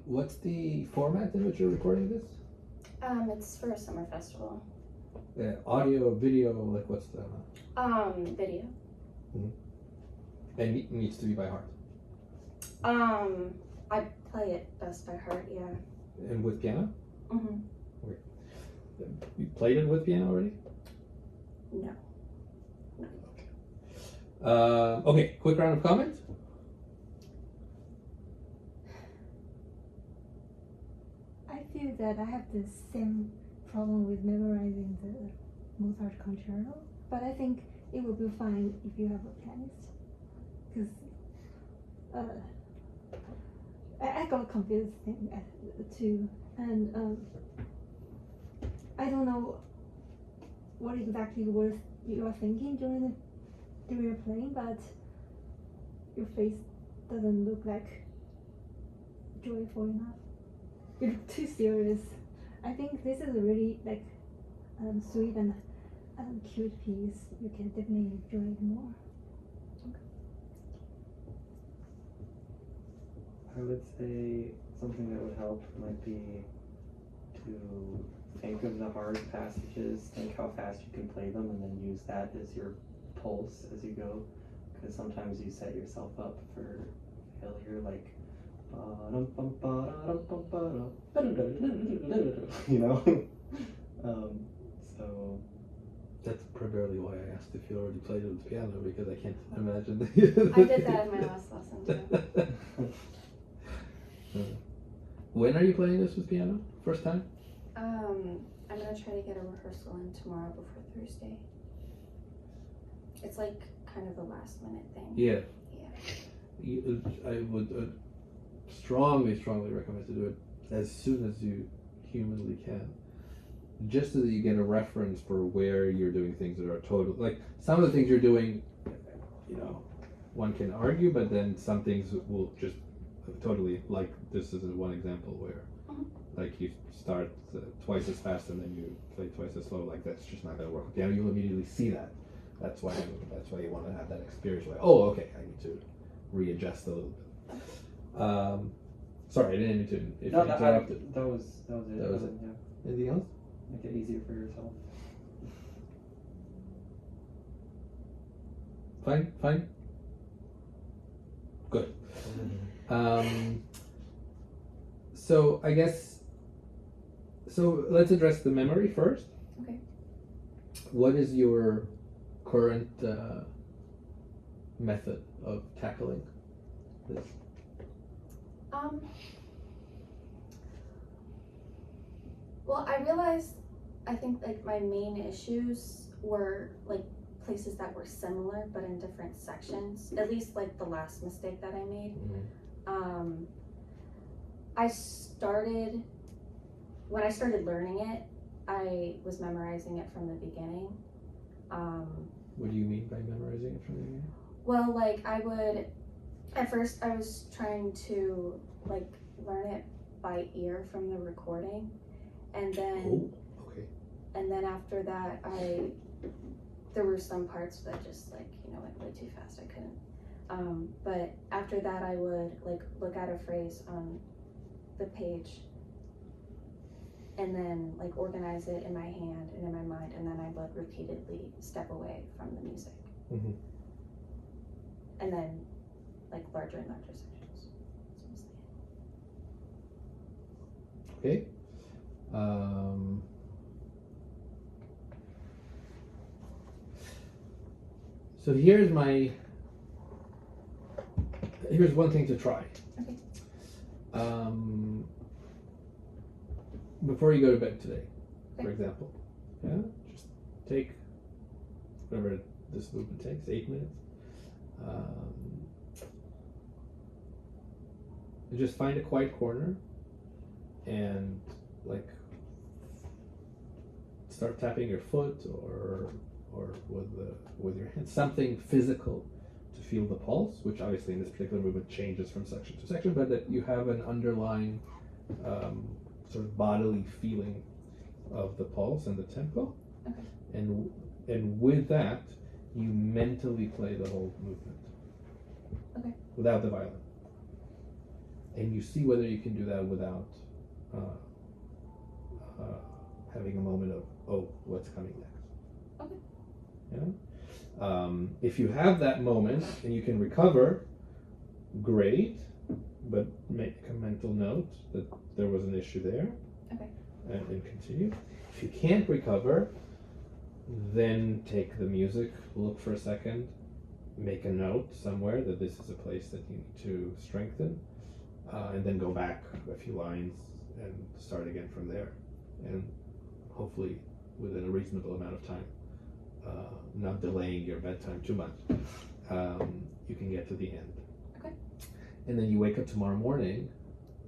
What's the format in which you're recording this? It's for a summer festival. Audio, video, like what's the? Video. Mm-hmm. And it needs to be by heart. I play it best by heart, yeah. And with piano? Mm-hmm. Okay. You played it with piano already? No. Okay, quick round of comments. I feel that I have the same problem with memorizing the Mozart concerto, but I think it will be fine if you have a pianist, because I got confused too, and I don't know what exactly you are thinking during your playing, but your face doesn't look like joyful enough. You look too serious. I think this is a really sweet and cute piece. You can definitely enjoy it more. I would say something that would help might be to think of the hard passages, think how fast you can play them, and then use that as your pulse as you go. Because sometimes you set yourself up for failure, like, you know? So. That's primarily why I asked if you already played it with the piano, because I can't imagine that. I did that in my last lesson too. When are you playing this with piano? First time? I'm gonna try to get a rehearsal in tomorrow before Thursday. It's like kind of a last minute thing. Yeah. Yeah. I would strongly recommend to do it as soon as you humanly can. Just so that you get a reference for where you're doing things that are total, like some of the things you're doing, you know, one can argue, but then some things will just totally, like this is one example where like you start twice as fast and then you play twice as slow, like that's just not going to work. Yeah, you'll immediately see that. That's why you want to have that experience where, oh, okay, I need to readjust a little bit. Sorry, I didn't mean to. No, that was it. That was it. Yeah. Anything else? Make it easier for yourself. Fine. Good. So I guess. So let's address the memory first. Okay. What is your current method of tackling this? Well, I realized I think like my main issues were like places that were similar but in different sections. At least like the last mistake that I made. I started when I started learning it, I was memorizing it from the beginning. What do you mean by memorizing it from the beginning? Well, like at first I was trying to like learn it by ear from the recording, and then Okay. and then after that there were some parts that just like went way too fast. I couldn't. But after that I would like look at a phrase on the page and then like organize it in my hand and in my mind, and then I would repeatedly step away from the music. Mm-hmm. And then like larger and larger sections. That's mostly it. Okay. So here's one thing to try. Okay. Before you go to bed today, for Okay. example, just take whatever this movement takes, 8 minutes. Just find a quiet corner and like start tapping your foot or with your hand, something physical to feel the pulse, which obviously in this particular movement changes from section to section, but that you have an underlying sort of bodily feeling of the pulse and the tempo. Okay. And with that, you mentally play the whole movement. Okay. Without the violin. And you see whether you can do that without having a moment of, oh, what's coming next? Okay. Yeah. If you have that moment and you can recover, great, but make a mental note that there was an issue there. Okay. And continue. If you can't recover, then take the music, look for a second, make a note somewhere that this is a place that you need to strengthen, and then go back a few lines and start again from there. And hopefully within a reasonable amount of time, not delaying your bedtime too much, you can get to the end. Okay. And then you wake up tomorrow morning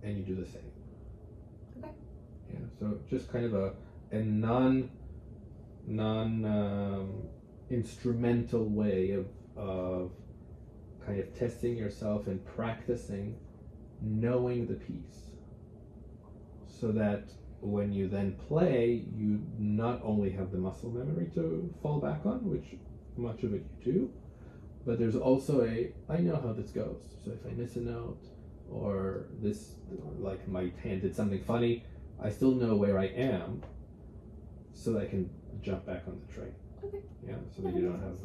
and you do the same. Okay. Yeah, so just kind of a non instrumental way of kind of testing yourself and practicing knowing the piece, so that when you then play, you not only have the muscle memory to fall back on, which much of it you do, but there's also I know how this goes. So if I miss a note, or this, like my hand did something funny, I still know where I am, so that I can jump back on the train. Okay. Yeah, so that you don't have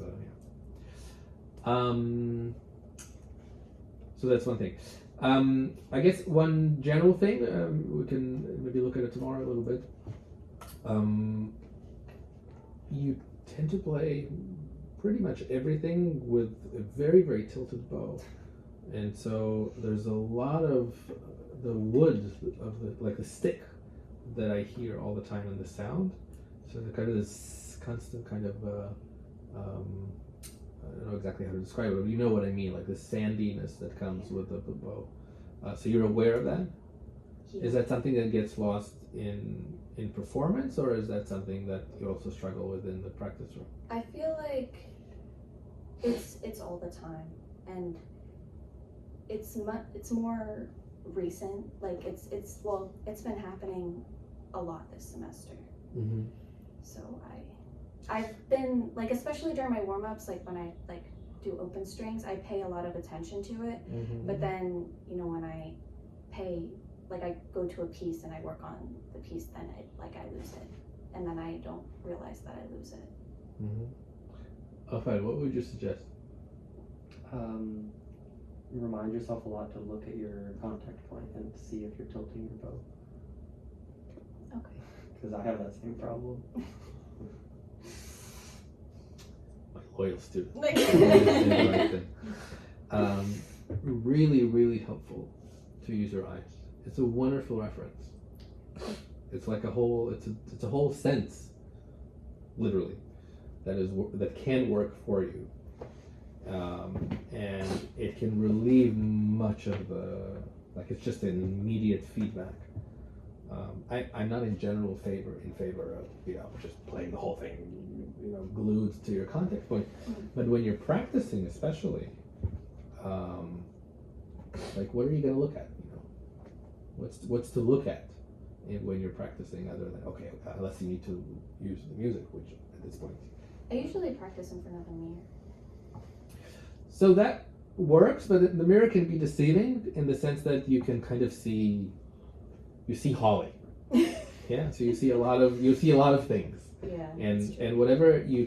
so that's one thing. I guess one general thing, we can maybe look at it tomorrow a little bit. You tend to play pretty much everything with a very, very tilted bow. And so there's a lot of the wood of the stick that I hear all the time in the sound. So the kind of this constant kind of I don't know exactly how to describe it, but you know what I mean, like the sandiness that comes with the bow. So you're aware of that? Yeah. Is that something that gets lost in performance, or is that something that you also struggle with in the practice room? I feel like it's all the time, and it's more recent. Like it's been happening a lot this semester. Mm-hmm. So I've been like, especially during my warm-ups, like when I like do open strings, I pay a lot of attention to it. Mm-hmm. But then when I I go to a piece and I work on the piece, then I lose it, and then I don't realize that I lose it. Mm-hmm. Fine. What would you suggest? remind yourself a lot to look at your contact point and see if you're tilting your bow. Okay. Because I have that same problem. My loyal student. Like- Did the right thing. Really, really helpful to use your eyes. It's a wonderful reference. It's like a whole. It's a whole sense, literally, that can work for you, and it can relieve much of the. Like it's just an immediate feedback. I'm not in general in favor of just playing the whole thing glued to your contact point, but when you're practicing, especially, like what are you going to look at? What's to look at when you're practicing other than unless you need to use the music, which at this point. I usually practice in front of a mirror. So that works, but the mirror can be deceiving in the sense that you can kind of see Holly. Yeah, so you see a lot of things. Yeah. And whatever you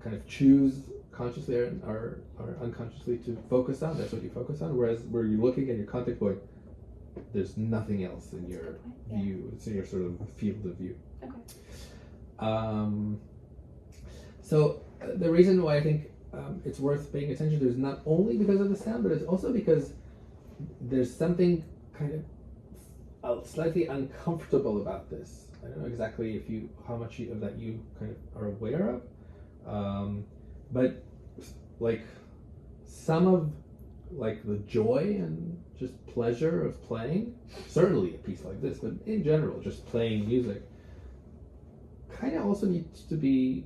kind of choose consciously or unconsciously to focus on, that's what you focus on. Whereas where you're looking at your contact point, there's nothing else in your view. It's in your sort of field of view. Okay. So the reason why I think it's worth paying attention to is not only because of the sound, but it's also because there's something kind of slightly uncomfortable about this. I don't know exactly how much of that you kind of are aware of, but like some of like the joy and just pleasure of playing, certainly a piece like this, but in general, just playing music, kind of also needs to be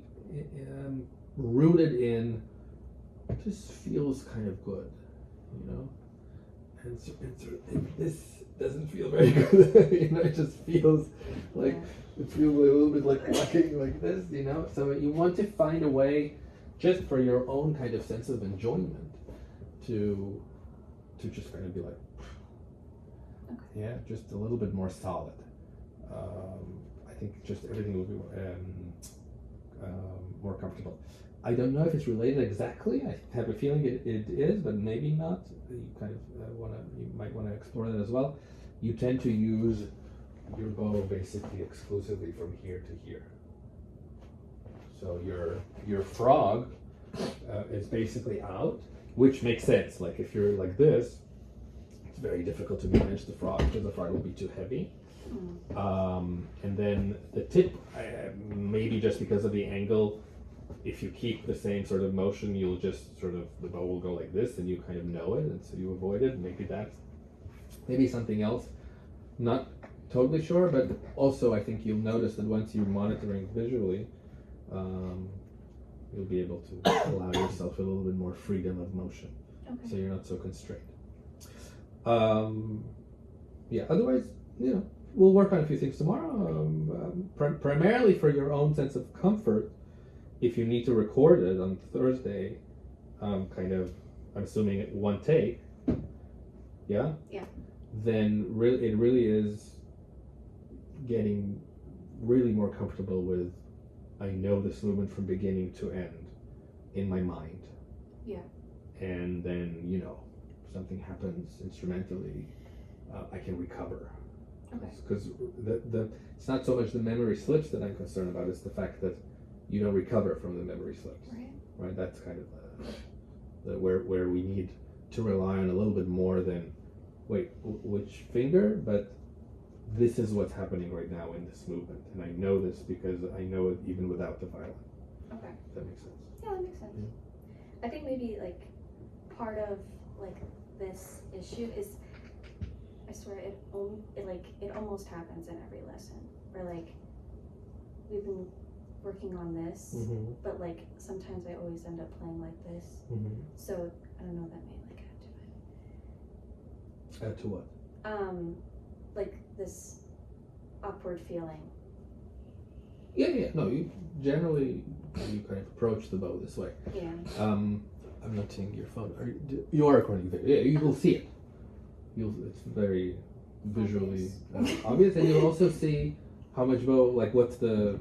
rooted in just feels kind of good, and this doesn't feel very good. It just feels like it feels a little bit like rocking like this, So you want to find a way, just for your own kind of sense of enjoyment, to just kind of be like, just a little bit more solid. I think just everything will be more comfortable. I don't know if it's related exactly. I have a feeling it is, but maybe not. You kind of you might want to explore that as well. You tend to use your bow basically exclusively from here to here. So your frog is basically out, which makes sense. Like if you're like this, it's very difficult to manage the frog because the frog will be too heavy. And then the tip, maybe just because of the angle, if you keep the same sort of motion, you'll just the bow will go like this, and you kind of know it, and so you avoid it. Maybe something else. Not totally sure, but also I think you'll notice that once you're monitoring visually, you'll be able to allow yourself a little bit more freedom of motion, so you're not so constrained. Otherwise, we'll work on a few things tomorrow. Primarily for your own sense of comfort. If you need to record it on Thursday, I'm assuming one take, then it really is getting really more comfortable with, I know this movement from beginning to end in my mind. Yeah. And then, something happens instrumentally, I can recover. Okay. Because it's not so much the memory slips that I'm concerned about, it's the fact that you don't recover from the memory slips. Right? That's kind of where we need to rely on a little bit more than, which finger? But this is what's happening right now in this movement. And I know this because I know it even without the violin. Okay. Does that make sense? Yeah, that makes sense. Yeah. I think maybe part of this issue is, I swear it almost happens in every lesson where we've been working on this, but sometimes I always end up playing like this. So I don't know, that may add to it. Add to what? This upward feeling. Yeah. No, you generally kind of approach the bow this way. Yeah. I'm not seeing your phone. You are recording video. Yeah, you will see it. It's very visually obvious, and you'll also see how much bow, what's the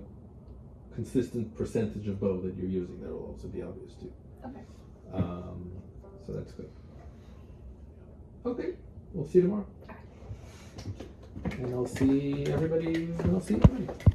consistent percentage of bow that you're using. That will also be obvious too. Okay. So that's good. Okay, we'll see you tomorrow. And I'll see everybody.